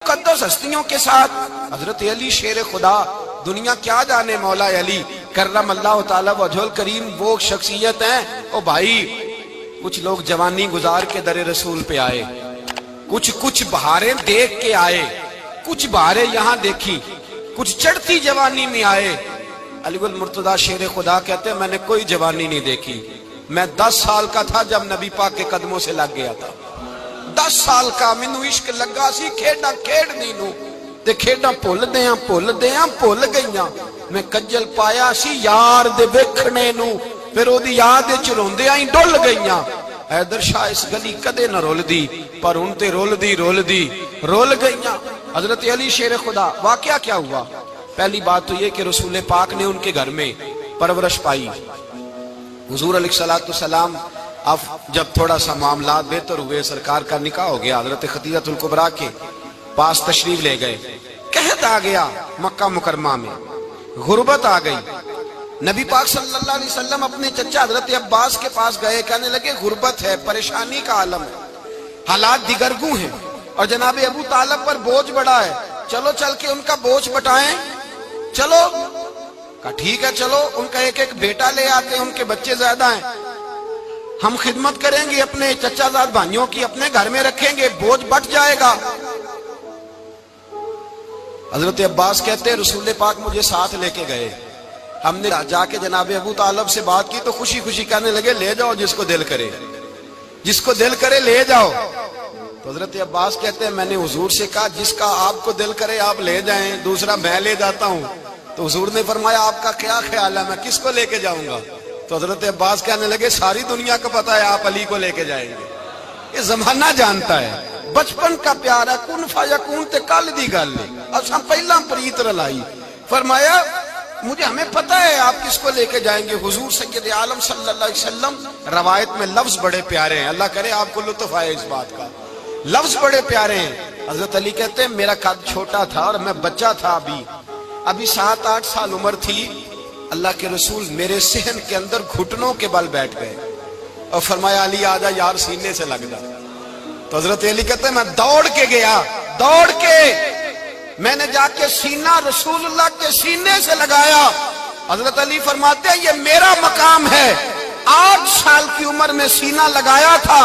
مقدس ہستیوں کے ساتھ حضرت علی شیر خدا، دنیا کیا جانے مولا علی کرم اللہ تعالی وجہ الکریم، وہ شخصیت ہیں۔ او بھائی، کچھ لوگ جوانی گزار کے در رسول پہ آئے، کچھ بہاریں دیکھ کے آئے، کچھ بہاریں یہاں دیکھی، کچھ چڑھتی جوانی میں آئے۔ علی گل مرتضیٰ شیر خدا کہتے ہیں میں نے کوئی جوانی نہیں دیکھی، میں 10 سال کا تھا جب نبی پاک کے قدموں سے لگ گیا تھا۔ 10 سال کا مینوں عشق لگا سی، کھیڈاں کھیڈنی نو تے کھیڈاں بھول گئیاں، میں کجل پایا سی یار دے ویکھنے نو، پھر او دی یاد وچ روندیاں ہی ڈل گئیاں۔ حیدر شاہ اس گلی کدے نہ رول دی، پر ان تے رول گئیاں۔ حضرت علی شیر خدا، واقعہ کیا ہوا؟ پہلی بات تو یہ کہ رسول پاک نے ان کے گھر میں پرورش پائی۔ حضور علیہ السلام اب جب تھوڑا سا معاملات بہتر ہوئے، سرکار کا نکاح ہو گیا، حضرت خدیجہ الکبریٰ کے پاس تشریف لے گئے۔ قحط آ گیا مکہ مکرمہ میں، غربت آ گئی۔ نبی پاک صلی اللہ علیہ وسلم اپنے چچا حضرت عباس کے پاس گئے، کہنے لگے غربت ہے، پریشانی کا عالم ہے، حالات دیگرگوں ہیں، اور جناب ابو طالب پر بوجھ بڑا ہے، چلو چل کے ان کا بوجھ بٹائیں۔ چلو، کہا ٹھیک ہے، چلو ان کا ایک بیٹا لے آتے ہیں، ان کے بچے زیادہ ہیں، ہم خدمت کریں گے اپنے چچا زاد بھائیوں کی، اپنے گھر میں رکھیں گے، بوجھ بٹ جائے گا۔ حضرت عباس کہتے ہیں رسول پاک مجھے ساتھ لے کے گئے، ہم نے جا کے جناب ابو طالب سے بات کی تو خوشی خوشی کہنے لگے لے جاؤ جس کو دل کرے لے جاؤ۔ تو حضرت عباس کہتے ہیں میں نے حضور سے کہا جس کا آپ کو دل کرے آپ لے جائیں، دوسرا میں لے جاتا ہوں۔ تو حضور نے فرمایا آپ کا کیا خیال ہے، میں کس کو لے کے جاؤں گا؟ تو حضرت عباس کہنے لگے ساری دنیا کو پتا ہے آپ علی کو لے کے جائیں گے، یہ زمانہ جانتا ہے، بچپن کا پیار ہے، کن فیکون تے کل دی گل ہے، اساں پہلا پریت رلائی۔ فرمایا مجھے ہمیں پتہ ہے آپ کس کو لے کے جائیں گے، حضور سید عالم صلی اللہ علیہ وسلم۔ روایت میں لفظ بڑے پیارے ہیں، اللہ کرے آپ کو لطف آئے اس بات کا، لفظ بڑے پیارے ہیں۔ حضرت علی کہتے ہیں میرا قد چھوٹا تھا اور میں بچہ تھا، ابھی 7-8 سال عمر تھی، اللہ کے رسول میرے صحن کے اندر گھٹنوں کے بل بیٹھ گئے اور فرمایا علی آجا یار سینے سے لگ جا۔ تو حضرت علی کہتے ہیں میں دوڑ کے گیا، میں نے جا کے سینہ رسول اللہ کے سینے سے لگایا۔ حضرت علی فرماتے ہیں یہ میرا مقام ہے، 8 سال کی عمر میں سینہ لگایا تھا،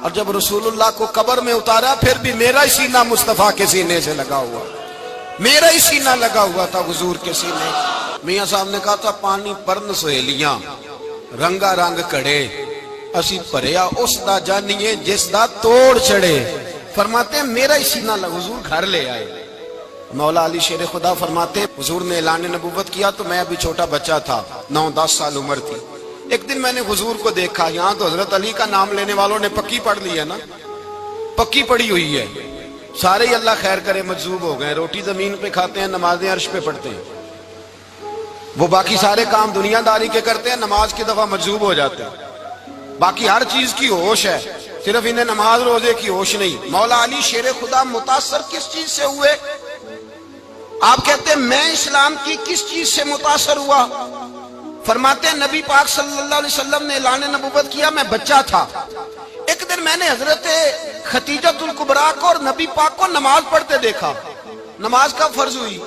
اور جب رسول اللہ کو قبر میں اتارا پھر بھی میرا ہی سینہ مصطفیٰ کے سینے سے لگا ہوا، میرا ہی سینہ لگا ہوا تھا حضور کے سینے۔ میاں صاحب نے کہا تھا پانی پرن سہیلیاں رنگا رنگ کڑے، اسی پریا اس دا جانیے جس دا توڑ چڑے۔ فرماتے ہیں میرا ہی سینہ لگا، حضور گھر لے آئے۔ مولا علی شیر خدا فرماتے ہیں حضور نے اعلان نبوت کیا تو میں ابھی چھوٹا بچہ تھا، 9-10 سال عمر تھی۔ ایک دن میں نے حضور کو دیکھا، یہاں تو حضرت علی کا نام لینے والوں نے پکی پڑھ لی ہے نا، پکی پڑھی ہوئی ہے، سارے ہی اللہ خیر کرے مجذوب ہو گئے، روٹی زمین پہ کھاتے ہیں، نمازیں عرش پہ پڑھتے ہیں، وہ باقی سارے کام دنیا داری کے کرتے ہیں، نماز کی دفعہ مجذوب ہو جاتے ہیں، باقی ہر چیز کی ہوش ہے، صرف انہیں نماز روزے کی ہوش نہیں۔ مولا علی شیر خدا متاثر کس چیز سے ہوئے؟ آپ کہتے ہیں میں اسلام کی کس چیز سے متاثر ہوا؟ فرماتے ہیں نبی پاک صلی اللہ علیہ وسلم نے اعلان نبوت کیا، میں بچہ تھا، ایک دن میں نے حضرت خدیجہ الکبریٰ کو اور نبی پاک کو نماز پڑھتے دیکھا۔ نماز کب فرض ہوئی؟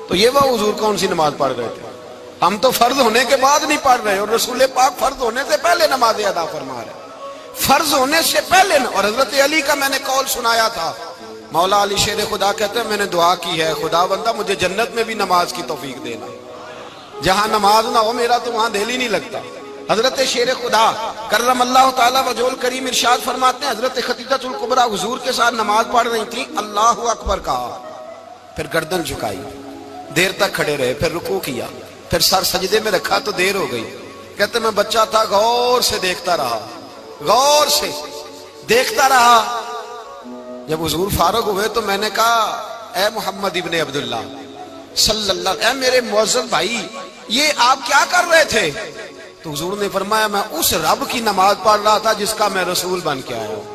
تو یہ وہ حضور کون سی نماز پڑھ رہے تھے؟ ہم تو فرض ہونے کے بعد نہیں پڑھ رہے، اور رسول پاک فرض ہونے سے پہلے نماز ادا فرما رہے، فرض ہونے سے پہلے۔ اور حضرت علی کا میں نے قول سنایا تھا، مولا علی شیر خدا کہتے ہیں میں نے دعا کی ہے خدا بندہ مجھے جنت میں بھی نماز کی توفیق دینا، جہاں نماز نہ ہو میرا تو وہاں دل ہی نہیں لگتا۔ حضرت شیر خدا کرم اللہ تعالی وجہ الکریم ارشاد فرماتے ہیں حضرت خدیجہ الکبریٰ حضور کے ساتھ نماز پڑھ رہی تھی، اللہ اکبر کہا، پھر گردن جھکائی، دیر تک کھڑے رہے، پھر رکوع کیا، پھر سر سجدے میں رکھا تو دیر ہو گئی۔ کہتے میں بچہ تھا، غور سے دیکھتا رہا، جب حضور فارغ ہوئے تو میں نے کہا اے محمد ابن عبداللہ صلی اللہ، اے میرے معزز بھائی یہ آپ کیا کر رہے تھے؟ تو حضور نے فرمایا میں اس رب کی نماز پڑھ رہا تھا جس کا میں رسول بن کے آیا ہوں،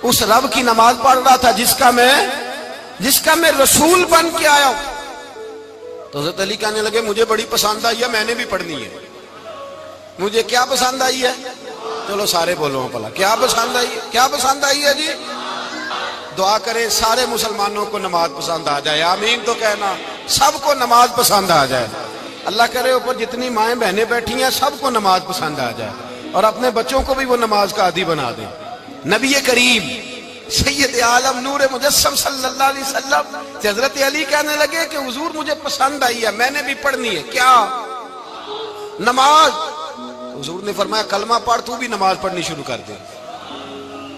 اس رب کی نماز پڑھ رہا تھا جس کا میں رسول بن کے آیا ہوں۔ تو حضرت علی کہنے لگے مجھے بڑی پسند آئی ہے، میں نے بھی پڑھنی ہے۔ مجھے کیا پسند آئی ہے؟ چلو سارے بولو پلا، کیا پسند آئی ہے جی؟ دعا کریں سارے مسلمانوں کو نماز پسند آ جائے، آمین تو کہنا، سب کو نماز پسند آ جائے۔ اللہ کرے اوپر جتنی مائیں بہنیں بیٹھی ہیں سب کو نماز پسند آ جائے، اور اپنے بچوں کو بھی وہ نماز کا عادی بنا دیں۔ نبی کریم سید عالم نور مجسم صلی اللہ علیہ وسلم سے حضرت علی کہنے لگے کہ حضور مجھے پسند آئی ہے، میں نے بھی پڑھنی ہے، کیا؟ نماز۔ حضور نے فرمایا کلمہ پڑھ، تو بھی نماز پڑھنی شروع کر دے۔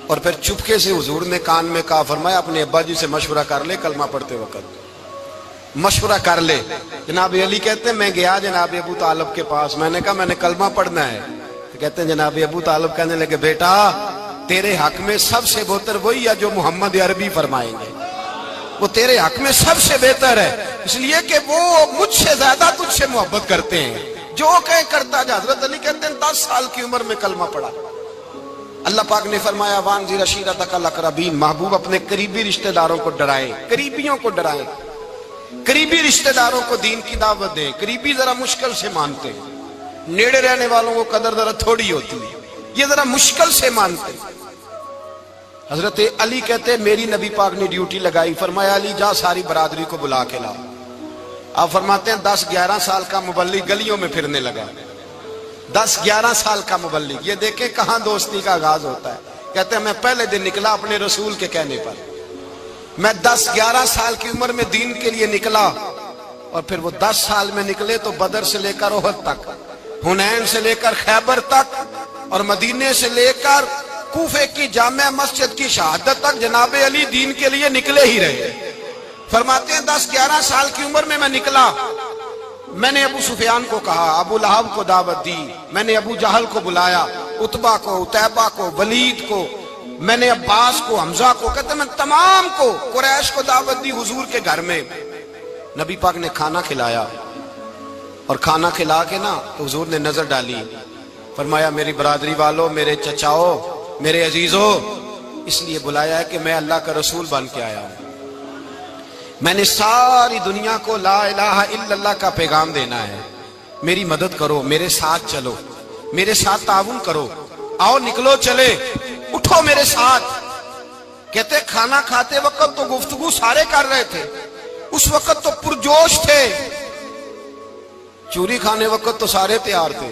اور پھر چپکے سے حضور نے کان میں کہا، فرمایا اپنے ابا جی سے مشورہ کر لے کلمہ پڑھتے وقت، مشورہ کر لے۔ جناب علی کہتے ہیں میں گیا جناب ابو طالب کے پاس، میں نے کہا میں نے کلمہ پڑھنا ہے، تو کہتے ہیں جناب ابو طالب کہنے لگے بیٹا تیرے حق میں سب سے بہتر وہی ہے جو محمد عربی فرمائیں گے، وہ تیرے حق میں سب سے بہتر ہے، اس لیے کہ وہ مجھ سے زیادہ تجھ سے محبت کرتے ہیں، جو کہیں کرتا جا۔ حضرت علی کہتے ہیں 10 سال کی عمر میں کلمہ پڑھا۔ اللہ پاک نے فرمایا وانذر عشیرتک الاقربین، محبوب اپنے قریبی رشتہ داروں کو ڈرائیں، قریبیوں کو ڈرائیں، قریبی رشتہ داروں کو دین کی دعوت دیں۔ قریبی ذرا مشکل سے مانتے ہیں، نیڑے رہنے والوں کو قدر ذرا تھوڑی ہوتی ہے، یہ ذرا مشکل سے مانتے ہیں۔ حضرت علی کہتے ہیں میری نبی پاک نے ڈیوٹی لگائی، فرمایا علی جا ساری برادری کو بلا کے لا۔ آپ فرماتے ہیں 10-11 سال کا مبلغ گلیوں میں پھرنے لگا، 10-11 سال کا مبلغ، یہ دیکھیں کہاں دوستی کا آغاز ہوتا ہے۔ کہتے ہیں میں پہلے دن نکلا اپنے رسول کے کہنے پر، میں 10-11 سال کی عمر میں دین کے لیے نکلا، اور پھر وہ 10 سال میں نکلے تو بدر سے لے کر احد تک، حنین سے لے کر خیبر تک، اور مدینے سے لے کر کوفے کی جامع مسجد کی شہادت تک جناب علی دین کے لیے نکلے ہی رہے۔ فرماتے ہیں 10-11 سال کی عمر میں نکلا، میں نے ابو سفیان کو کہا، ابو لہب کو دعوت دی، میں نے ابو جہل کو بلایا، عتبہ کو، عتیبہ کو، ولید کو، میں نے عباس کو، حمزہ کو، کہتے میں تمام کو، قریش کو دعوت دی حضور کے گھر میں۔ نبی پاک نے کھانا کھلایا، اور کھانا کھلا کے نا تو حضور نے نظر ڈالی، فرمایا میری برادری والوں، میرے چچاؤ، میرے عزیزو، اس لیے بلایا ہے کہ میں اللہ کا رسول بن کے آیا ہوں، میں نے ساری دنیا کو لا الہ الا اللہ کا پیغام دینا ہے، میری مدد کرو، میرے ساتھ چلو، میرے ساتھ تعاون کرو، آؤ نکلو چلے، اٹھو میرے ساتھ۔ کہتے کھانا کھاتے وقت تو گفتگو سارے کر رہے تھے، اس وقت تو پرجوش تھے، چوری کھانے وقت تو سارے تیار تھے،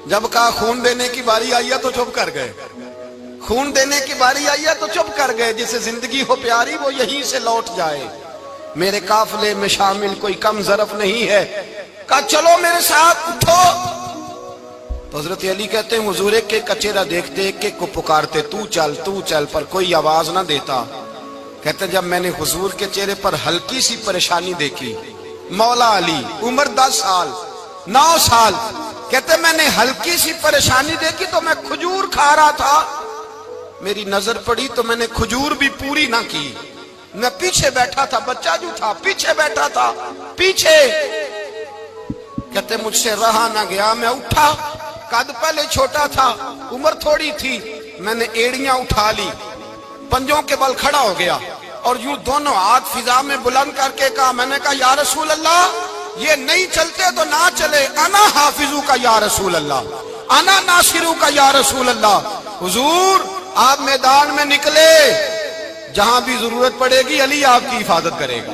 جب کہا خون دینے کی باری آئی ہے تو چپ کر گئے، خون دینے کی باری آئی ہے تو چپ کر گئے، جسے زندگی ہو پیاری وہ یہیں سے لوٹ جائے، میرے قافلے میں شامل کوئی کم ظرف نہیں ہے، کہا چلو میرے ساتھ اٹھو۔ تو حضرت علی کہتے ہیں حضور ایک ایک کا چہرہ دیکھتے، ایک ایک کو پکارتے، تو چل، پر کوئی آواز نہ دیتا۔ کہتے جب میں نے حضور کے چہرے پر ہلکی سی پریشانی دیکھی، مولا علی عمر 10 سال 9 سال، کہتے میں نے ہلکی سی پریشانی دیکھی تو میں کھجور کھا رہا تھا، میری نظر پڑی تو میں نے کھجور بھی پوری نہ کی، میں پیچھے بیٹھا تھا، بچہ جو تھا پیچھے بیٹھا تھا، پیچھے۔ کہتے مجھ سے رہا نہ گیا، میں اٹھا، قد پہلے چھوٹا تھا، عمر تھوڑی تھی، میں نے ایڑیاں اٹھا لی، پنجوں کے بل کھڑا ہو گیا، اور یوں دونوں ہاتھ فضا میں بلند کر کے کہا، میں نے کہا یا رسول اللہ یہ نہیں چلتے تو نہ چلے، انا حافظو کا یا رسول اللہ، انا ناصرو کا یا رسول اللہ۔ حضور آپ میدان میں نکلے، جہاں بھی ضرورت پڑے گی علی آپ کی حفاظت کرے گا،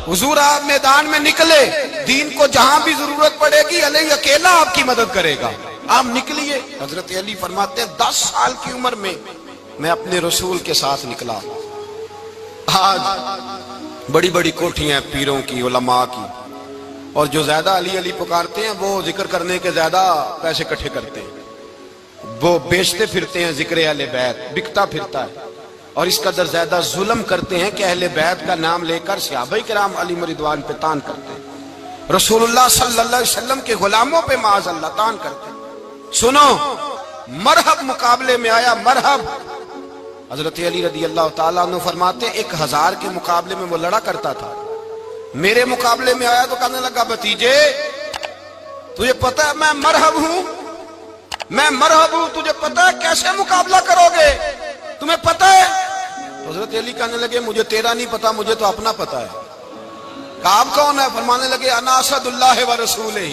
حضور آپ میدان میں نکلے، دین کو جہاں بھی ضرورت پڑے گی علی اکیلا آپ کی مدد کرے گا، آپ نکلیے۔ حضرت علی فرماتے ہیں 10 سال کی عمر میں میں اپنے رسول کے ساتھ نکلا۔ آج بڑی بڑی کوٹھیاں پیروں کی، علماء کی، اور جو زیادہ علی علی پکارتے ہیں وہ ذکر کرنے کے زیادہ پیسے اکٹھے کرتے ہیں، وہ بیچتے پھرتے ہیں ذکر اہل بیت، بکتا پھرتا ہے، اور اس قدر زیادہ ظلم کرتے ہیں کہ اہل بیت کا نام لے کر صحابہ کرام علی رضوان پہ تان کرتے ہیں، رسول اللہ صلی اللہ علیہ وسلم کے غلاموں پہ معاذ اللہ تان کرتے ہیں۔ سنو، مرحب مقابلے میں آیا، مرحب۔ حضرت علی رضی اللہ تعالیٰ عنہ فرماتے 1000 کے مقابلے میں وہ لڑا کرتا تھا، میرے مقابلے میں آیا تو کہنے لگا بھتیجے تجھے پتہ ہے میں مرحب ہوں، میں مرحب ہوں، تجھے پتہ ہے کیسے مقابلہ کرو گے، تمہیں پتہ ہے؟ حضرت علی کہنے لگے مجھے تیرا نہیں پتا، مجھے تو اپنا پتا ہے۔ کہا آپ کون ہے؟ فرمانے لگے انا اسد اللہ و رسولہ،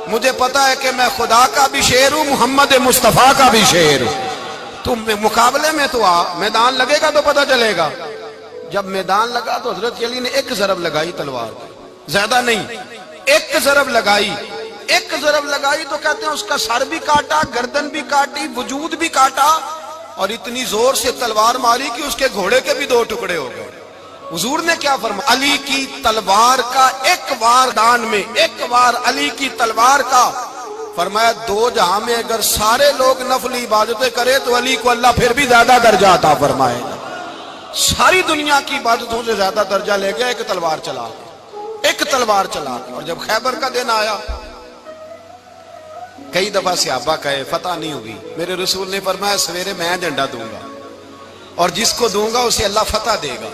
مجھے پتا ہے کہ میں خدا کا بھی شیر ہوں، محمد مصطفیٰ کا بھی شیر ہوں۔ تم مقابلے میں تو آ، میدان لگے گا تو پتہ چلے گا۔ جب میدان لگا تو حضرت علی نے ایک ضرب لگائی تلوار، زیادہ نہیں، ایک ضرب لگائی۔ ایک ضرب لگائی تو کہتے ہیں اس کا سر بھی کاٹا، گردن بھی کاٹی، وجود بھی کاٹا، اور اتنی زور سے تلوار ماری کہ اس کے گھوڑے کے بھی 2 ٹکڑے ہو گئے۔ حضور نے کیا فرمایا؟ علی کی تلوار کا ایک وار دان میں، ایک وار علی کی تلوار کا، فرمایا 2 جہاں میں اگر سارے لوگ نفل عبادتیں کرے تو علی کو اللہ پھر بھی زیادہ درجہ عطا فرمائے گا۔ ساری دنیا کی عبادتوں سے زیادہ درجہ لے گیا ایک تلوار چلا کے، ایک تلوار چلا کے۔ اور جب خیبر کا دن آیا، کئی دفعہ صحابہ کہے فتح نہیں ہوگی، میرے رسول نے فرمایا سویرے میں جھنڈا دوں گا اور جس کو دوں گا اسے اللہ فتح دے گا۔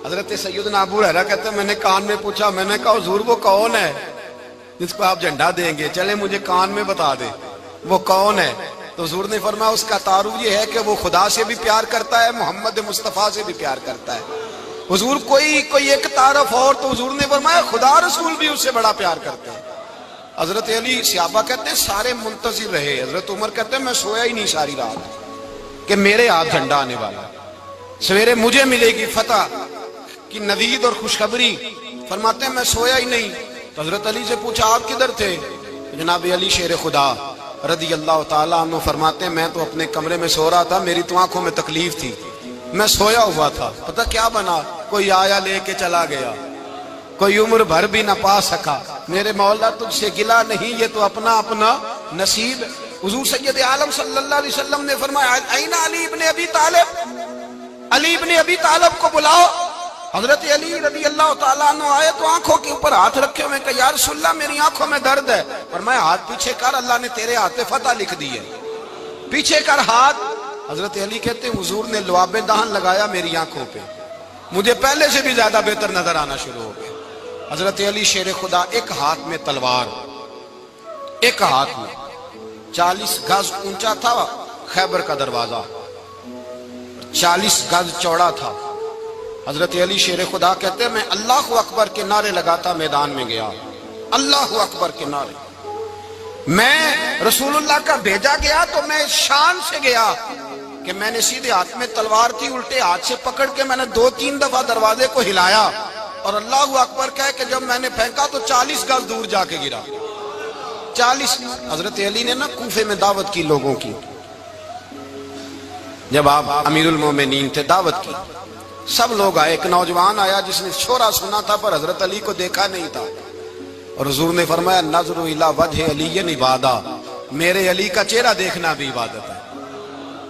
حضرت سیدنا ابو ہریرہ کہتے ہیں میں نے کان میں پوچھا، میں نے کہا حضور وہ کون ہے جس کو آپ جھنڈا دیں گے؟ چلے مجھے کان میں بتا دے وہ کون ہے۔ تو حضور نے فرمایا اس کا تعارف یہ ہے کہ وہ خدا سے بھی پیار کرتا ہے، محمد مصطفیٰ سے بھی پیار کرتا ہے۔ حضور کوئی ایک تعارف اور، تو حضور نے فرمایا خدا رسول بھی اس سے بڑا پیار کرتے ہیں۔ حضرت علی، صحابہ کہتے ہیں سارے منتظر رہے۔ حضرت عمر کہتے ہیں میں سویا ہی نہیں ساری رات کہ میرے ہاتھ جھنڈا آنے والا، سویرے مجھے ملے گی فتح کی نوید اور خوشخبری۔ فرماتے ہیں میں سویا ہی نہیں۔ تو حضرت علی سے پوچھا آپ کدھر تھے؟ جناب علی شیر خدا رضی اللہ تعالیٰ عنہ فرماتے ہیں میں تو اپنے کمرے میں سو رہا تھا، میری تو آنکھوں میں تکلیف تھی، میں سویا ہوا تھا، پتہ کیا بنا، کوئی آیا لے کے چلا گیا، کوئی عمر بھر بھی نہ پا سکا۔ میرے مولا تجھ سے گلا نہیں، یہ تو اپنا اپنا نصیب۔ حضور سید عالم صلی اللہ علیہ وسلم نے فرمایا این علی ابن ابی طالب، علی ابن ابی طالب کو بلاؤ۔ حضرت علی رضی اللہ تعالیٰ عنہ آئے تو آنکھوں کے اوپر ہاتھ رکھے ہوئے کہ یا رسول اللہ میری آنکھوں میں درد ہے۔ فرمایا ہاتھ پیچھے کر، اللہ نے تیرے ہاتھ پہ فتح لکھ دی ہے، پیچھے کر ہاتھ۔ حضرت علی کہتے ہیں حضور نے لعاب دہن لگایا میری آنکھوں پہ، مجھے پہلے سے بھی زیادہ بہتر نظر آنا شروع ہو گیا۔ حضرت علی شیر خدا، ایک ہاتھ میں تلوار، ایک ہاتھ میں 40 گز اونچا تھا خیبر کا دروازہ، 40 گز چوڑا تھا۔ حضرت علی شیر خدا کہتے ہیں میں اللہ اکبر کے نعرے لگاتا میدان میں گیا، اللہ اکبر کے نعرے۔ میں رسول اللہ کا بھیجا گیا تو میں شان سے گیا کہ میں نے سیدھے ہاتھ میں تلوار تھی، الٹے ہاتھ سے پکڑ کے میں نے 2-3 دفعہ دروازے کو ہلایا اور اللہ اکبر کہہ کہ جب میں نے پھینکا تو 40 گز دور جا کے گرا، 40۔ حضرت علی نے نا کوفے میں دعوت کی لوگوں کی، جب آپ امیر المومنین تھے، دعوت کی، سب لوگ آئے۔ ایک نوجوان آیا جس نے شورا سنا تھا پر حضرت علی کو دیکھا نہیں تھا، اور حضور نے فرمایا نظر الی وجہ علی عبادہ، میرے علی کا چہرہ دیکھنا بھی عبادت ہے۔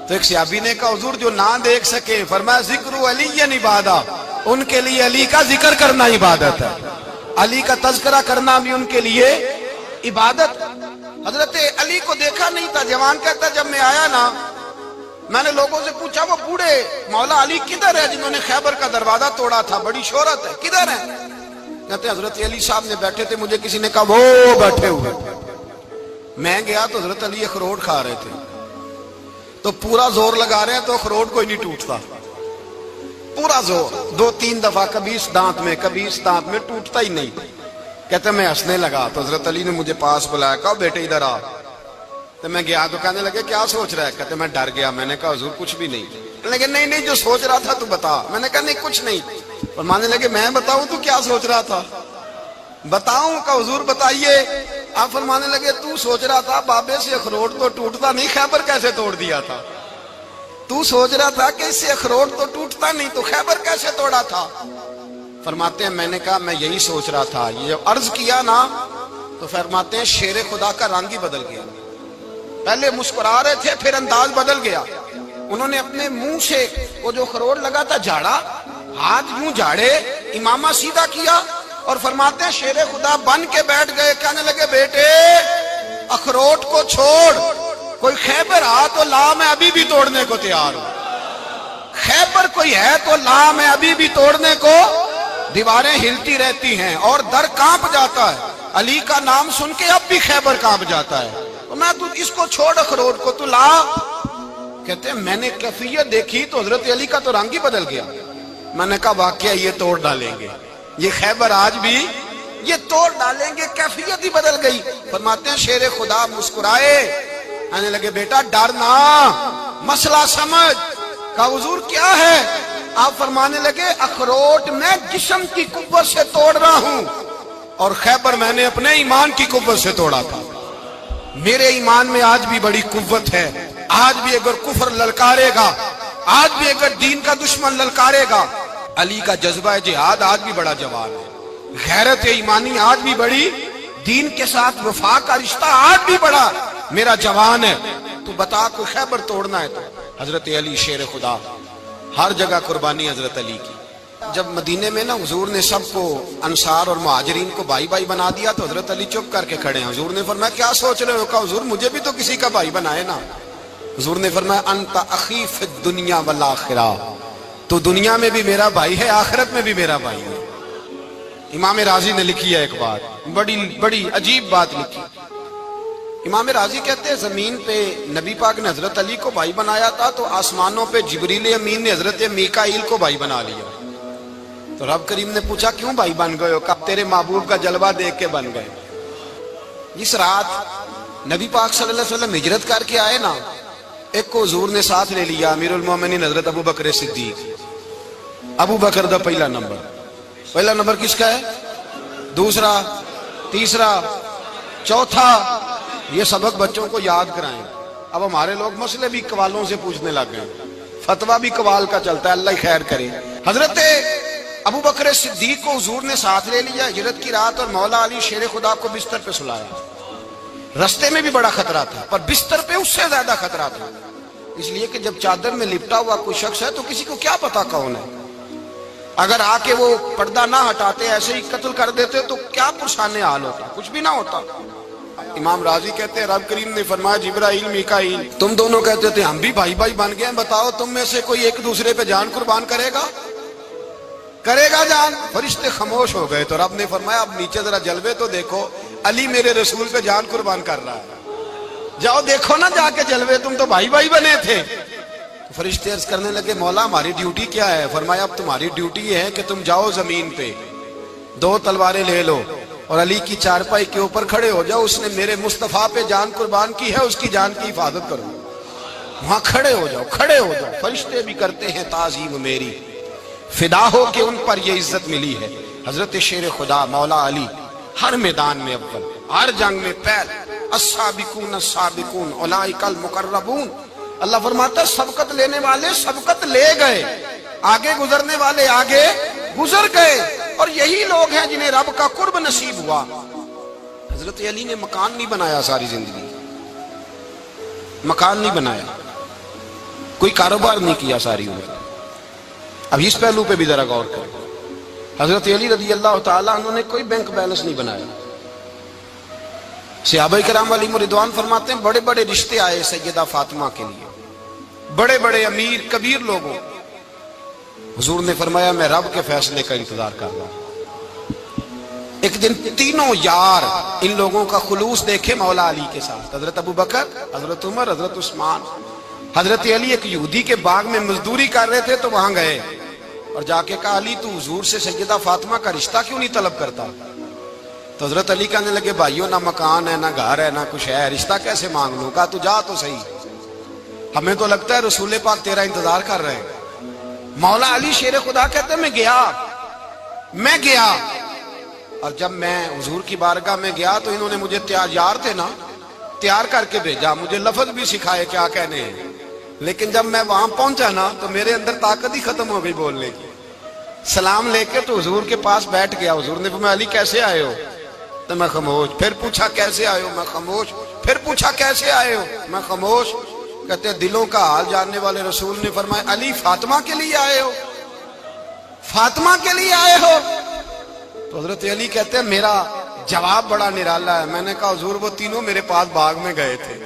تو ایک صحابی نے کہا حضور جو نہ دیکھ سکے، فرمایا ذکر علی عبادہ، ان کے لیے علی کا ذکر کرنا عبادت ہے، علی کا تذکرہ کرنا بھی ان کے لیے عبادت۔ حضرت علی کو دیکھا نہیں تھا۔ جوان کہتا جب میں آیا نا، میں نے لوگوں سے پوچھا وہ بوڑھے مولا علی کدھر ہے جنہوں نے خیبر کا دروازہ توڑا تھا، بڑی شہرت ہے، کدھر ہے؟ کہتے ہیں حضرت علی صاحب نے بیٹھے تھے، مجھے کسی نے کہا وہ بیٹھے ہوئے۔ میں گیا تو حضرت علی اخروٹ کھا رہے تھے، تو پورا زور لگا رہے ہیں تو اخروٹ کوئی نہیں ٹوٹتا، پورا زور 2-3 دفعہ، کبھی اس دانت میں کبھی اس دانت میں، ٹوٹتا ہی نہیں۔ کہتے میں ہنسنے لگا تو حضرت علی نے مجھے پاس بلایا، کہا بیٹے ادھر آ۔ تو میں گیا تو کہنے لگے کیا سوچ رہا ہے؟ کہتے میں ڈر گیا۔ میں نے کہا حضور کچھ بھی نہیں۔ لیکن نہیں جو سوچ رہا تھا تو بتا۔ میں نے کہا نہیں کچھ نہیں۔ فرمانے لگے میں بتاؤں تو کیا سوچ رہا تھا؟ بتاؤں؟ کہ حضور بتائیے۔ آپ فرمانے لگے تو سوچ رہا تھا بابے سے اخروٹ تو ٹوٹتا نہیں، خیبر کیسے توڑ دیا تھا؟ تو سوچ رہا تھا کہ اس سے اخروٹ تو ٹوٹتا نہیں تو خیبر کیسے توڑا تھا؟ فرماتے ہیں میں نے کہا میں یہی سوچ رہا تھا۔ یہ جب عرض کیا نا تو فرماتے ہیں شیر خدا کا رنگ ہی بدل گیا، پہلے مسکرا رہے تھے پھر انداز بدل گیا۔ انہوں نے اپنے منہ سے وہ جو خروٹ لگا تھا جھاڑا، ہاتھ یوں جھاڑے، امامہ سیدھا کیا اور فرماتے ہیں شیر خدا بن کے بیٹھ گئے۔ کہنے لگے بیٹے اخروٹ کو چھوڑ، کوئی خیبر آ تو لا، میں ابھی بھی توڑنے کو تیار ہوں۔ خیبر کوئی ہے تو لا، میں ابھی بھی توڑنے کو۔ دیواریں ہلتی رہتی ہیں اور در کانپ جاتا ہے، علی کا نام سن کے اب بھی خیبر کانپ جاتا ہے۔ میں تو اس کو چھوڑ اخروٹ کو تو لا۔ کہتے ہیں میں نے کیفیت دیکھی تو حضرت علی کا تو رنگ ہی بدل گیا۔ میں نے کہا واقعہ یہ توڑ ڈالیں گے، یہ خیبر آج بھی یہ توڑ ڈالیں گے، کیفیت ہی بدل گئی۔ فرماتے ہیں شیر خدا مسکرائے، آنے لگے بیٹا ڈر نہ، مسئلہ سمجھ۔ کہا حضور کیا ہے؟ آپ فرمانے لگے اخروٹ میں جسم کی قوت سے توڑ رہا ہوں اور خیبر میں نے اپنے ایمان کی قوت سے توڑا تھا۔ میرے ایمان میں آج بھی بڑی قوت ہے، آج بھی اگر کفر للکارے گا، آج بھی اگر دین کا دشمن للکارے گا، علی کا جذبہ جہاد آج بھی بڑا جوان ہے، غیرت ایمانی آج بھی بڑی، دین کے ساتھ وفا کا رشتہ آج بھی بڑا میرا جوان ہے۔ تو بتا کوئی خیبر توڑنا ہے تو حضرت علی شیر خدا، ہر جگہ قربانی حضرت علی کی۔ جب مدینے میں نا حضور نے سب کو انصار اور مہاجرین کو بھائی بھائی بنا دیا تو حضرت علی چپ کر کے کھڑے ہیں۔ حضور نے فرمایا کیا سوچ رہے ہو؟ کہا حضور مجھے بھی تو کسی کا بھائی بنائے نا۔ حضور نے فرمایا انت اخی فی الدنیا والآخرہ، تو دنیا میں بھی میرا بھائی ہے، آخرت میں بھی میرا بھائی ہے۔ امام راضی نے لکھی ہے ایک بات، بڑی عجیب بات لکھی۔ امام راضی کہتے ہیں زمین پہ نبی پاک نے حضرت علی کو بھائی بنایا تھا تو آسمانوں پہ جبریل امین نے حضرت میکائیل کو بھائی بنا لیا۔ تو رب کریم نے پوچھا کیوں بھائی بن گئے ہو؟ کہا تیرے محبوب کا جلوہ دیکھ کے بن گئے۔ جس رات نبی پاک صلی اللہ علیہ وسلم ہجرت کر کے آئے نا، ایک کو حضور نے ساتھ لے لیا، امیر المومنین حضرت ابو بکر صدیق۔ ابو بکر دا پہلا نمبر کس کا ہے؟ دوسرا، تیسرا، چوتھا، یہ سبق بچوں کو یاد کرائیں۔ اب ہمارے لوگ مسئلے بھی قوالوں سے پوچھنے لگ گئے، فتویٰ بھی قوال کا چلتا ہے، اللہ خیر کرے۔ حضرت ابو بکر صدیق کو حضور نے ساتھ لے لیا ہجرت کی رات، اور مولا علی شیر خدا کو بستر پہ سلایا۔ رستے میں بھی بڑا خطرہ تھا پر بستر پہ اس سے زیادہ خطرہ تھا، اس لیے کہ جب چادر میں لپٹا ہوا کوئی شخص ہے تو کسی کو کیا پتا کون ہے، اگر آ کے وہ پردہ نہ ہٹاتے ایسے ہی قتل کر دیتے تو کیا پرسان حال ہوتا، کچھ بھی نہ ہوتا۔ امام راضی کہتے ہیں رب کریم نے فرمایا جبرائیل میکائیل تم دونوں کہتے تھے ہم بھی بھائی بھائی بن گئے ہیں، بتاؤ تم میں سے کوئی ایک دوسرے پہ جان قربان کرے گا جان؟ فرشتے خاموش ہو گئے تو رب نے فرمایا اب نیچے ذرا جلوے تو دیکھو، علی میرے رسول پہ جان قربان کر رہا ہے، جاؤ دیکھو نا جا کے جلوے، تم تو بھائی بھائی بنے تھے۔ فرشتے عرض کرنے لگے مولا ہماری ڈیوٹی کیا ہے؟ فرمایا اب تمہاری ڈیوٹی یہ ہے کہ تم جاؤ زمین پہ، دو تلواریں لے لو اور علی کی چارپائی کے اوپر کھڑے ہو جاؤ، اس نے میرے مصطفیٰ پہ جان قربان کی ہے، اس کی جان کی حفاظت کرو۔ وہاں کھڑے ہو جاؤ۔ فرشتے بھی کرتے ہیں تعظیم میری، فدا ہو کہ ان پر یہ عزت ملی ہے۔ حضرت شیر خدا مولا علی ہر میدان میں اول، ہر جنگ میں پہل، السابقون السابقون اولئک المقربون۔ اللہ فرماتا ہے سبقت لینے والے سبقت لے گئے، آگے گزرنے والے آگے گزر گئے، اور یہی لوگ ہیں جنہیں رب کا قرب نصیب ہوا۔ حضرت علی نے مکان نہیں بنایا، ساری زندگی مکان نہیں بنایا، کوئی کاروبار نہیں کیا ساری عمر۔ اب اس پہلو پہ بھی ذرا غور کریں، حضرت علی رضی اللہ تعالیٰ انہوں نے کوئی بینک بیلنس نہیں بنایا۔ صحابہ کرام علیہم رضوان فرماتے ہیں بڑے بڑے رشتے آئے سیدہ فاطمہ کے لیے، بڑے بڑے امیر کبیر لوگوں، حضور نے فرمایا میں رب کے فیصلے کا انتظار کر رہا ہوں۔ ایک دن تینوں یار ان لوگوں کا خلوص دیکھے مولا علی کے ساتھ، حضرت ابو بکر، حضرت عمر، حضرت عثمان، حضرت علی ایک یہودی کے باغ میں مزدوری کر رہے تھے تو وہاں گئے اور جا کے کہا علی تو حضور سے سیدہ فاطمہ کا رشتہ کیوں نہیں طلب کرتا؟ تو حضرت علی کہنے لگے بھائیو نہ مکان ہے نہ گھر ہے نہ کچھ ہے، رشتہ کیسے مانگ لوں؟ کہا تو جا تو صحیح، ہمیں تو لگتا ہے رسول پاک تیرا انتظار کر رہے ہیں۔ مولا علی شیر خدا کہتے ہیں میں گیا اور جب میں حضور کی بارگاہ میں گیا تو انہوں نے مجھے یار تھے نا تیار کر کے بھیجا، مجھے لفظ بھی سکھائے کیا کہنے ہیں، لیکن جب میں وہاں پہنچا نا تو میرے اندر طاقت ہی ختم ہو گئی بولنے کی۔ سلام لے کے تو حضور کے پاس بیٹھ گیا، حضور نے فرمایا علی کیسے آئے ہو؟ تو میں خاموش، پھر پوچھا کیسے آئے ہو؟ میں خاموش، پھر پوچھا کیسے آئے ہو؟ میں خاموش۔ کہتے ہیں دلوں کا حال جاننے والے رسول نے فرمایا علی فاطمہ کے لیے آئے ہو؟ فاطمہ کے لیے آئے ہو؟ تو حضرت علی کہتے ہیں میرا جواب بڑا نرالا ہے۔ میں نے کہا حضور وہ تینوں میرے پاس باغ میں گئے تھے،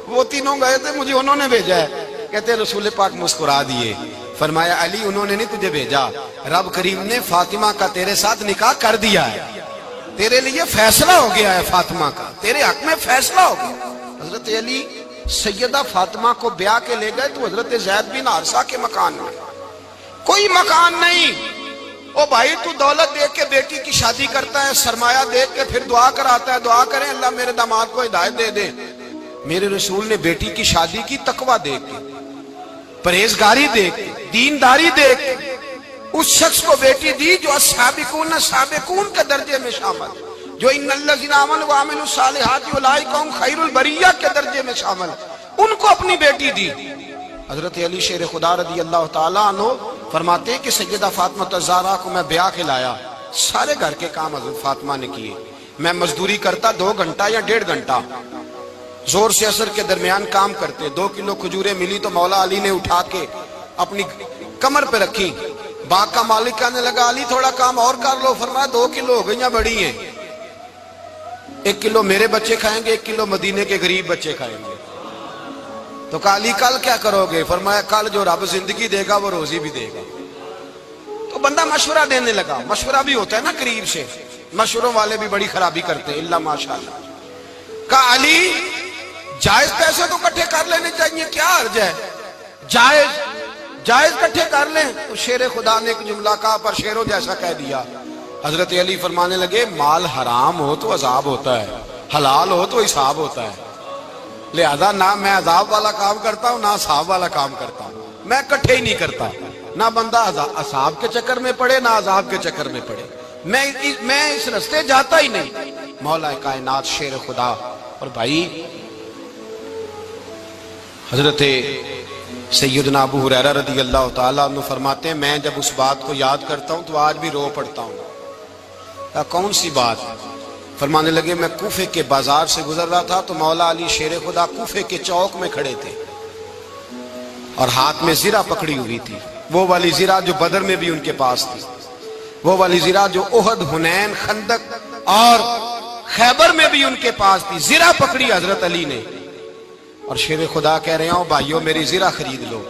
وہ تینوں گئے تھے، مجھے انہوں نے بھیجا ہے۔ کہتے ہیں رسول پاک مسکرا دیے، فرمایا علی انہوں نے نہیں تجھے بھیجا، رب کریم نے فاطمہ کا تیرے ساتھ نکاح کر دیا ہے، تیرے لیے فیصلہ ہو گیا ہے، فاطمہ کا تیرے حق میں فیصلہ ہو گیا۔ حضرت علی سیدہ فاطمہ کو بیاہ کے لے گئے تو حضرت زید بن حارثہ کے مکان میں کوئی مکان نہیں۔ او بھائی تو دولت دیکھ کے بیٹی کی شادی کرتا ہے، سرمایہ دیکھ کے پھر دعا کراتا ہے، دعا کریں اللہ میرے داماد کو ہدایت دے دے۔ میرے رسول نے بیٹی کی شادی کی تقویٰ دیکھ کے، پرہیزگاری دیکھ کے، دینداری دیکھ کے اس شخص کو بیٹی دی جو السابقون سابقون کے درجے میں شامل، جو ان الذین آمنوا وعملوا الصالحات اولئک هم خیر البریہ کے درجے میں شامل، ان کو اپنی بیٹی دی۔ حضرت علی شیر خدا رضی اللہ تعالیٰ عنہ فرماتے ہیں کہ سیدہ فاطمہ الزہرا کو میں بیاہ کے لایا، سارے گھر کے کام حضرت فاطمہ نے کیے، میں مزدوری کرتا 2 گھنٹہ یا 1.5 گھنٹہ، زور سے عصر کے درمیان کام کرتے، 2 کلو کھجوریں ملی تو مولا علی نے اٹھا کے اپنی کمر پہ رکھی، باغ کا مالک کہنے لگا علی تھوڑا کام اور کر لو، فرمایا 2 کلو ہو گئیں بڑی ہیں، 1 کلو میرے بچے کھائیں گے، 1 کلو مدینے کے غریب بچے کھائیں گے۔ تو کہا علی کل کیا کرو گے؟ فرمایا کل جو رب زندگی دے گا وہ روزی بھی دے گا۔ تو بندہ مشورہ دینے لگا، مشورہ بھی ہوتا ہے نا قریب سے، مشوروں والے بھی بڑی خرابی کرتے ہیں، اللہ ماشاءاللہ۔ کہا علی جائز پیسے تو کٹھے کر لینے چاہیے، کیا عرض ہے، جائز کٹھے کر لیں۔ تو شیر خدا نے ایک جملہ کہا پر شیروں جیسا کہہ دیا۔ حضرت علی فرمانے لگے مال حرام ہو تو عذاب ہوتا ہے، حلال ہو تو حساب ہوتا ہے، لہذا نہ میں عذاب والا کام کرتا ہوں نہ حساب والا کام کرتا ہوں، میں کٹھے ہی نہیں کرتا، نہ بندہ عذاب کے چکر میں پڑے نہ عذاب کے چکر میں پڑے، میں اس رستے جاتا ہی نہیں۔ مولا کائنات شیر خدا۔ اور بھائی حضرت سیدنا ابو ہریرہ رضی اللہ تعالیٰ عنہ فرماتے ہیں میں جب اس بات کو یاد کرتا ہوں تو آج بھی رو پڑتا ہوں۔ کون سی بات؟ فرمانے لگے میں کوفے کے بازار سے گزر رہا تھا تو مولا علی شیر خدا کوفے کے چوک میں کھڑے تھے اور ہاتھ میں زرہ پکڑی ہوئی تھی، وہ والی زرہ جو بدر میں بھی ان کے پاس تھی، وہ والی زرہ جو احد، حنین، خندق اور خیبر میں بھی ان کے پاس تھی، زرہ پکڑی حضرت علی نے اور شیر خدا کہہ رہے ہوں بھائیو میری زرہ خرید لو،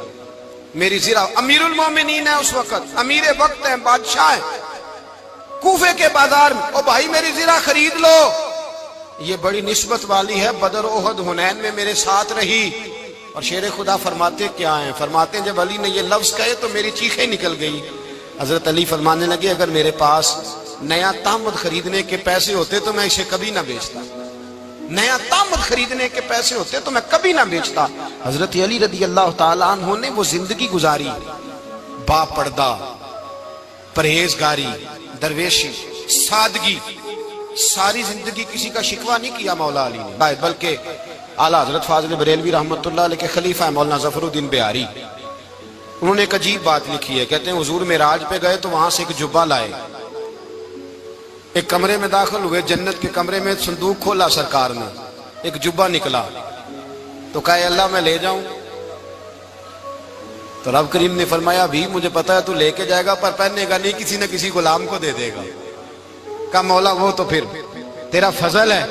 میری زرہ۔ امیر المومنین ہے اس وقت، امیر وقت ہیں، بادشاہ ہیں، کوفے کے بازار میں، او بھائی میری زرہ خرید لو، یہ بڑی نسبت والی ہے، بدر، احد، حنین میں میرے ساتھ رہی۔ اور شیر خدا فرماتے کیا ہیں؟ فرماتے ہیں جب علی نے یہ لفظ کہے تو میری چیخیں نکل گئی۔ حضرت علی فرمانے لگے اگر میرے پاس نیا تامد خریدنے کے پیسے ہوتے تو میں اسے کبھی نہ بیچتا، نیا تامد خریدنے کے پیسے ہوتے تو میں کبھی نہ بیچتا۔ حضرت علی رضی اللہ تعالیٰ عنہ نے وہ زندگی گزاری، با پردہ، پرہیزگاری، درویشی، سادگی، ساری زندگی کسی کا شکوہ نہیں کیا مولا علی نے، بلکہ اعلیٰ حضرت فاضل بریلوی رحمۃ اللہ علیہ کے خلیفہ مولانا ظفر الدین بہاری، انہوں نے ایک عجیب بات لکھی ہے، کہتے ہیں حضور معراج پہ گئے تو وہاں سے ایک جبہ لائے، ایک کمرے میں داخل ہوئے، جنت کے کمرے میں صندوق کھولا سرکار نے، ایک جبہ نکلا تو کہا اللہ میں لے جاؤں؟ تو رب کریم نے فرمایا بھی مجھے پتا ہے تو لے کے جائے گا پر پہننے گا نہیں، کسی نہ کسی غلام کو دے دے گا۔ کہا مولا وہ تو پھر تیرا فضل ہے۔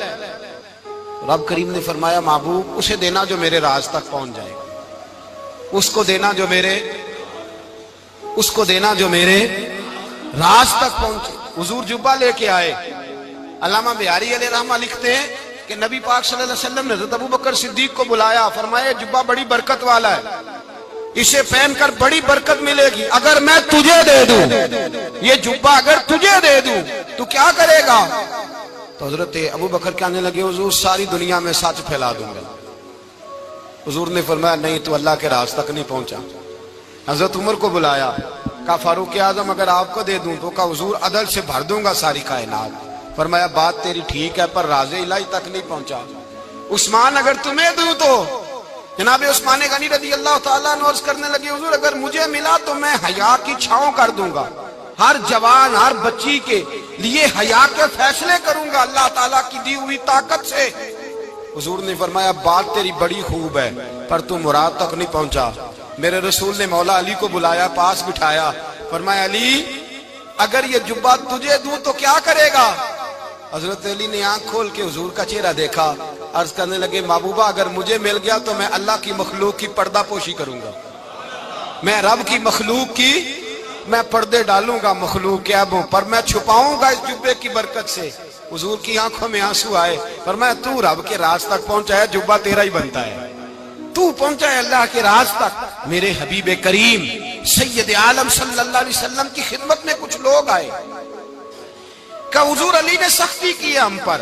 رب کریم نے فرمایا محبوب اسے دینا جو میرے راز تک پہنچ جائے گا، اس کو دینا جو میرے راز تک پہنچے۔ حضور جبہ لے کے آئے۔ علامہ بہاری علیہ رحمہ لکھتے ہیں کہ نبی پاک صلی اللہ علیہ وسلم نے حضرت ابوبکر صدیق کو بلایا، فرمایا جبہ بڑی برکت والا ہے، اسے پہن کر بڑی برکت ملے گی، اگر میں تجھے دے دوں یہ جبہ، اگر تجھے دے دوں تو کیا کرے گا؟ تو حضرت ابوبکر کہنے لگے حضور ساری دنیا میں سچ پھیلا دوں گا۔ حضور نے فرمایا نہیں تو اللہ کے راز تک نہیں پہنچا۔ حضرت عمر کو بلایا، کہا فاروق اعظم اگر آپ کو دے دوں تو کہا حضور عدل سے بھر دوں گا ساری کائنات۔ فرمایا بات تیری ٹھیک ہے پر راز الہی تک نہیں پہنچا۔ عثمان اگر تمہیں دوں تو جناب عثمان غنی رضی اللہ تعالیٰ عنہ عرض کرنے لگے حضور اگر مجھے ملا تو میں حیا کی چھاؤں کر دوں گا، ہر جوان ہر بچی کے لیے حیا کے فیصلے کروں گا اللہ تعالیٰ کی دی ہوئی طاقت سے۔ حضور نے فرمایا بات تیری بڑی خوب ہے پر تو مراد تک نہیں پہنچا۔ میرے رسول نے مولا علی کو بلایا، پاس بٹھایا، فرمایا علی اگر یہ جبہ تجھے دوں تو کیا کرے گا؟ حضرت علی نے آنکھ کھول کے حضور کا چہرہ دیکھا، عرض کرنے لگے محبوبہ اگر مجھے مل گیا تو میں اللہ کی مخلوق کی پردہ پوشی کروں گا، میں رب کی مخلوق کی میں پردے ڈالوں گا مخلوق کے عیبوں پر، میں چھپاؤں گا اس جبے کی برکت سے۔ حضور کی آنکھوں میں آنسو آئے، فرمایا تو رب کے راز تک پہنچا ہے، جبہ تیرا ہی بنتا ہے، تو پہنچا ہے اللہ کے راز تک۔ میرے حبیب کریم سید عالم صلی اللہ علیہ وسلم کی خدمت میں کچھ لوگ آئے کہ حضور علی نے سختی کی ہے ہم پر،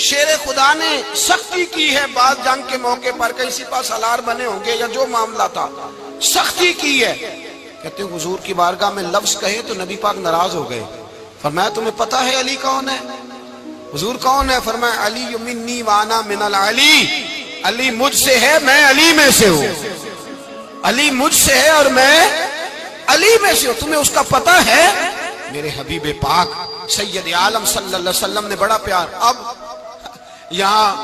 شیر خدا نے سختی کی ہے، بعض جنگ کے موقع پر کہیں سپہ سالار بنے ہوں گے یا جو معاملہ تھا، سختی کی ہے. کہتے ہیں حضور کی بارگاہ میں لفظ کہے تو نبی پاک ناراض ہو گئے. فرمایا تمہیں پتہ ہے علی کون ہے؟ حضور کون ہے؟ فرمایا علی منی وانا من العلی، علی مجھ سے ہے، میں علی میں سے ہوں. علی مجھ سے ہے اور میں علی میں سے ہوں. تمہیں اس کا پتہ ہے؟ میرے حبیب پاک سید عالم صلی اللہ علیہ وسلم نے بڑا پیار. اب یہاں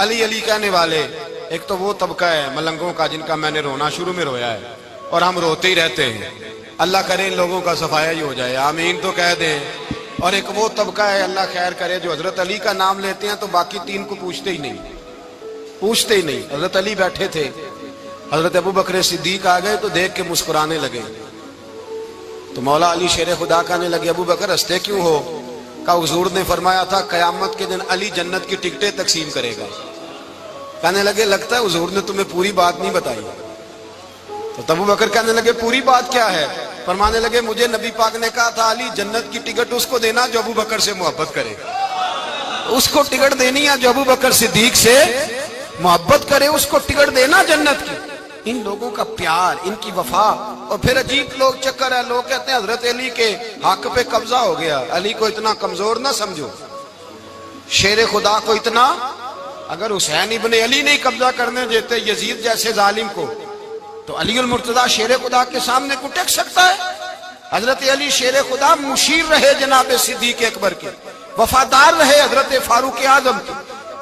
علی علی کہنے والے ایک تو وہ طبقہ ہے ملنگوں کا جن کا میں نے رونا شروع میں رویا ہے اور ہم روتے ہی رہتے ہیں. اللہ کرے ان لوگوں کا صفایا ہی ہو جائے، آمین تو کہہ دیں. اور ایک وہ طبقہ ہے اللہ خیر کرے جو حضرت علی کا نام لیتے ہیں تو باقی تین کو پوچھتے ہی نہیں. حضرت علی بیٹھے تھے، حضرت ابو بکر صدیق آ گئے تو دیکھ کے مسکرانے لگے. تو مولا علی شیر خدا کہنے لگے ابو بکر ہنستے کیوں ہو؟ کہا حضور نے فرمایا تھا قیامت کے دن علی جنت کی ٹکٹیں تقسیم کرے گا. کہنے لگے لگتا ہے حضور نے تمہیں پوری بات نہیں بتائی. تو ابو بکر کہنے لگے پوری بات کیا ہے؟ فرمانے لگے مجھے نبی پاک نے کہا تھا علی جنت کی ٹکٹ اس کو دینا جو ابو بکر سے محبت کرے. اس کو ٹکٹ دینی ہے جو ابو بکر صدیق سے محبت کرے، اس کو ٹکٹ دینا جنت کی. ان لوگوں کا پیار، ان کی وفا. اور پھر عجیب لوگ چکر ہے، لوگ کہتے ہیں حضرت علی کے حق پہ قبضہ ہو گیا. علی کو اتنا کمزور نہ سمجھو، شیر خدا کو اتنا. اگر حسین ابن علی نہیں قبضہ کرنے دیتے یزید جیسے ظالم کو تو علی المرتضیٰ شیر خدا کے سامنے کو ٹک سکتا ہے؟ حضرت علی شیر خدا مشیر رہے جناب صدیق اکبر کے، وفادار رہے حضرت فاروق اعظم کے،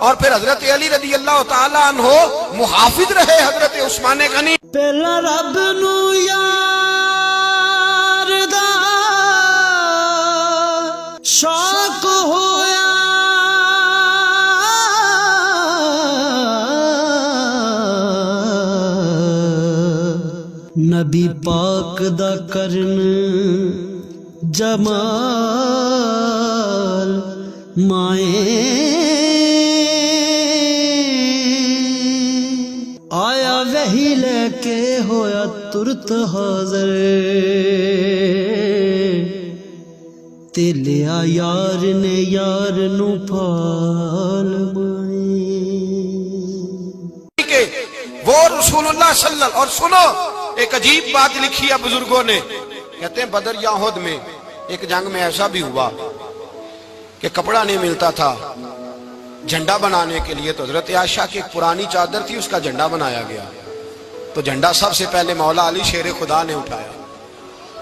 اور پھر حضرت علی رضی اللہ تعالیٰ عنہ محافظ رہے حضرت عثمان غنی. پہلا رب نو یار دا شوق ہویا، نبی پاک دا کرن جمال مائیں آیا وہی لے کے ہویا ترت حاضر، تے لیا یار نے یار نو پال کہ وہ رسول اللہ صلی اللہ. اور سنو ایک عجیب بات لکھی ہے بزرگوں نے، کہتے ہیں بدر یا احد میں ایک جنگ میں ایسا بھی ہوا کہ کپڑا نہیں ملتا تھا جھنڈا بنانے کے لیے. تو حضرت عائشہ کی ایک پرانی چادر تھی، اس کا جھنڈا بنایا گیا. تو جھنڈا سب سے پہلے مولا علی شیر خدا نے اٹھایا.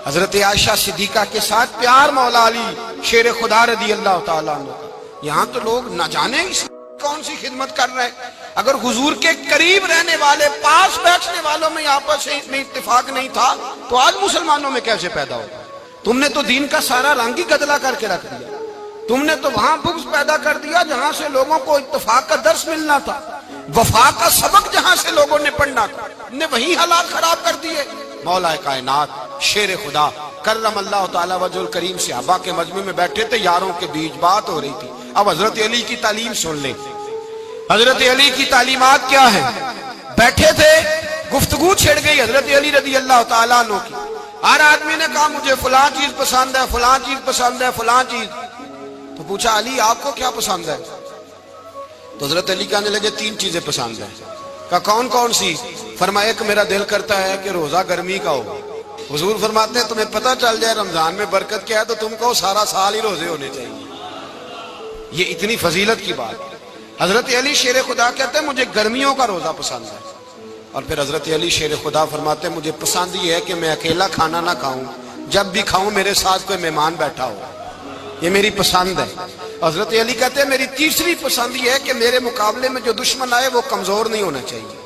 حضرت عائشہ صدیقہ کے ساتھ پیار مولا علی شیر خدا رضی اللہ تعالیٰ عنہ. یہاں تو لوگ نہ جانے کون سی خدمت کر رہے ہیں. اگر حضور کے قریب رہنے والے پاس بیٹھنے والوں میں آپس میں اتفاق نہیں تھا تو آج مسلمانوں میں کیسے پیدا ہوگا؟ تم نے تو دین کا سارا رنگ ہی گدلا کر کے رکھ دیا. تم نے تو وہاں بغض پیدا کر دیا جہاں سے لوگوں کو اتفاق کا درس ملنا تھا، وفا کا سبق جہاں سے لوگوں نے پڑھنا تھا، نے وہی حالات خراب کر دیے. مولا کائنات شیر خدا کرم اللہ تعالیٰ وجہ الکریم صحابہ کے مجمع میں بیٹھے تھے، یاروں کے بیچ بات ہو رہی تھی. اب حضرت علی کی تعلیم سن لیں. حضرت علی کی تعلیمات کیا ہے؟ بیٹھے تھے، گفتگو چھڑ گئی حضرت علی رضی اللہ تعالیٰ عنہ کی. ہر آدمی نے کہا مجھے فلاں چیز پسند ہے، فلاں چیز پسند ہے، فلاں چیز. تو پوچھا علی آپ کو کیا پسند ہے؟ تو حضرت علی کہنے لگے تین چیزیں پسند ہیں. کہا کون کون سی؟ فرمایا ایک میرا دل کرتا ہے کہ روزہ گرمی کا ہو. حضور فرماتے ہیں تمہیں پتہ چل جائے رمضان میں برکت کیا ہے تو تم کو سارا سال ہی روزے ہونے چاہیے. یہ اتنی فضیلت کی بات. حضرت علی شیر خدا کہتے ہیں مجھے گرمیوں کا روزہ پسند ہے. اور پھر حضرت علی شیر خدا فرماتے ہیں مجھے پسند یہ ہے کہ میں اکیلا کھانا نہ کھاؤں، جب بھی کھاؤں میرے ساتھ کوئی مہمان بیٹھا ہو. یہ میری پسند ہے. حضرت علی کہتے ہیں میری تیسری پسند یہ ہے کہ میرے مقابلے میں جو دشمن آئے وہ کمزور نہیں ہونا چاہیے.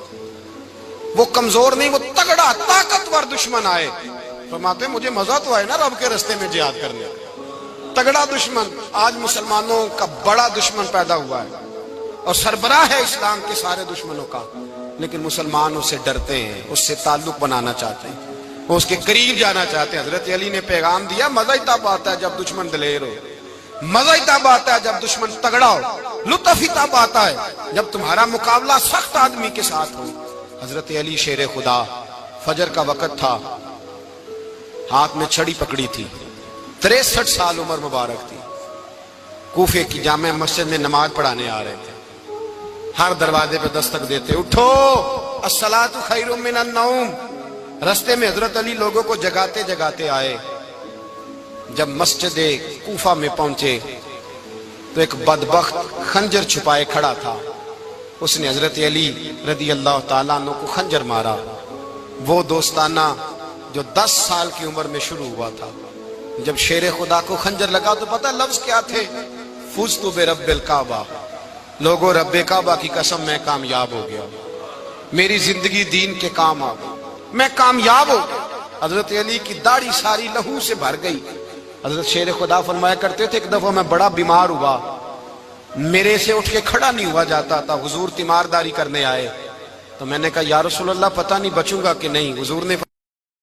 وہ کمزور نہیں، وہ تگڑا طاقتور دشمن آئے. فرماتے ہیں مجھے مزہ تو آئے نا رب کے رستے میں جہاد کرنے. تگڑا دشمن. آج مسلمانوں کا بڑا دشمن پیدا ہوا ہے اور سربراہ ہے اسلام کے سارے دشمنوں کا، لیکن مسلمان اس سے ڈرتے ہیں، اس سے تعلق بنانا چاہتے ہیں، وہ اس کے قریب جانا چاہتے ہیں. حضرت علی نے پیغام دیا مزہ ہی تب آتا ہے جب دشمن دلیر ہو، مزہ ہی تب آتا ہے جب دشمن تگڑا ہو، لطف ہی تب آتا ہے جب تمہارا مقابلہ سخت آدمی کے ساتھ ہو. حضرت علی شیر خدا، فجر کا وقت تھا، ہاتھ میں چھڑی پکڑی تھی، 63 سال عمر مبارک تھی. کوفے کی جامع مسجد میں نماز پڑھانے آ رہے تھے. ہر دروازے پہ دستک دیتے اٹھو الصلاۃ خیر من النوم، رستے میں حضرت علی لوگوں کو جگاتے جگاتے آئے. جب مسجد کوفہ میں پہنچے تو ایک بدبخت خنجر چھپائے کھڑا تھا. اس نے حضرت علی رضی اللہ تعالیٰ عنہ کو خنجر مارا. وہ دوستانہ جو 10 سال کی عمر میں شروع ہوا تھا. جب شیر خدا کو خنجر لگا تو پتہ لفظ کیا تھے؟ فزت برب الکعبہ. لوگوں رب کعبہ کی قسم میں کامیاب ہو گیا, میری زندگی دین کے کام آ گئی, میں کامیاب ہو گیا. حضرت علی کی داڑھی ساری لہو سے بھر گئی. حضرت شیر خدا فرمایا کرتے تھے ایک دفعہ میں بڑا بیمار ہوا, میرے سے اٹھ کے کھڑا نہیں ہوا جاتا تھا. حضور تیمارداری کرنے آئے تو میں نے کہا یا رسول اللہ پتہ نہیں بچوں گا کہ نہیں. حضور نے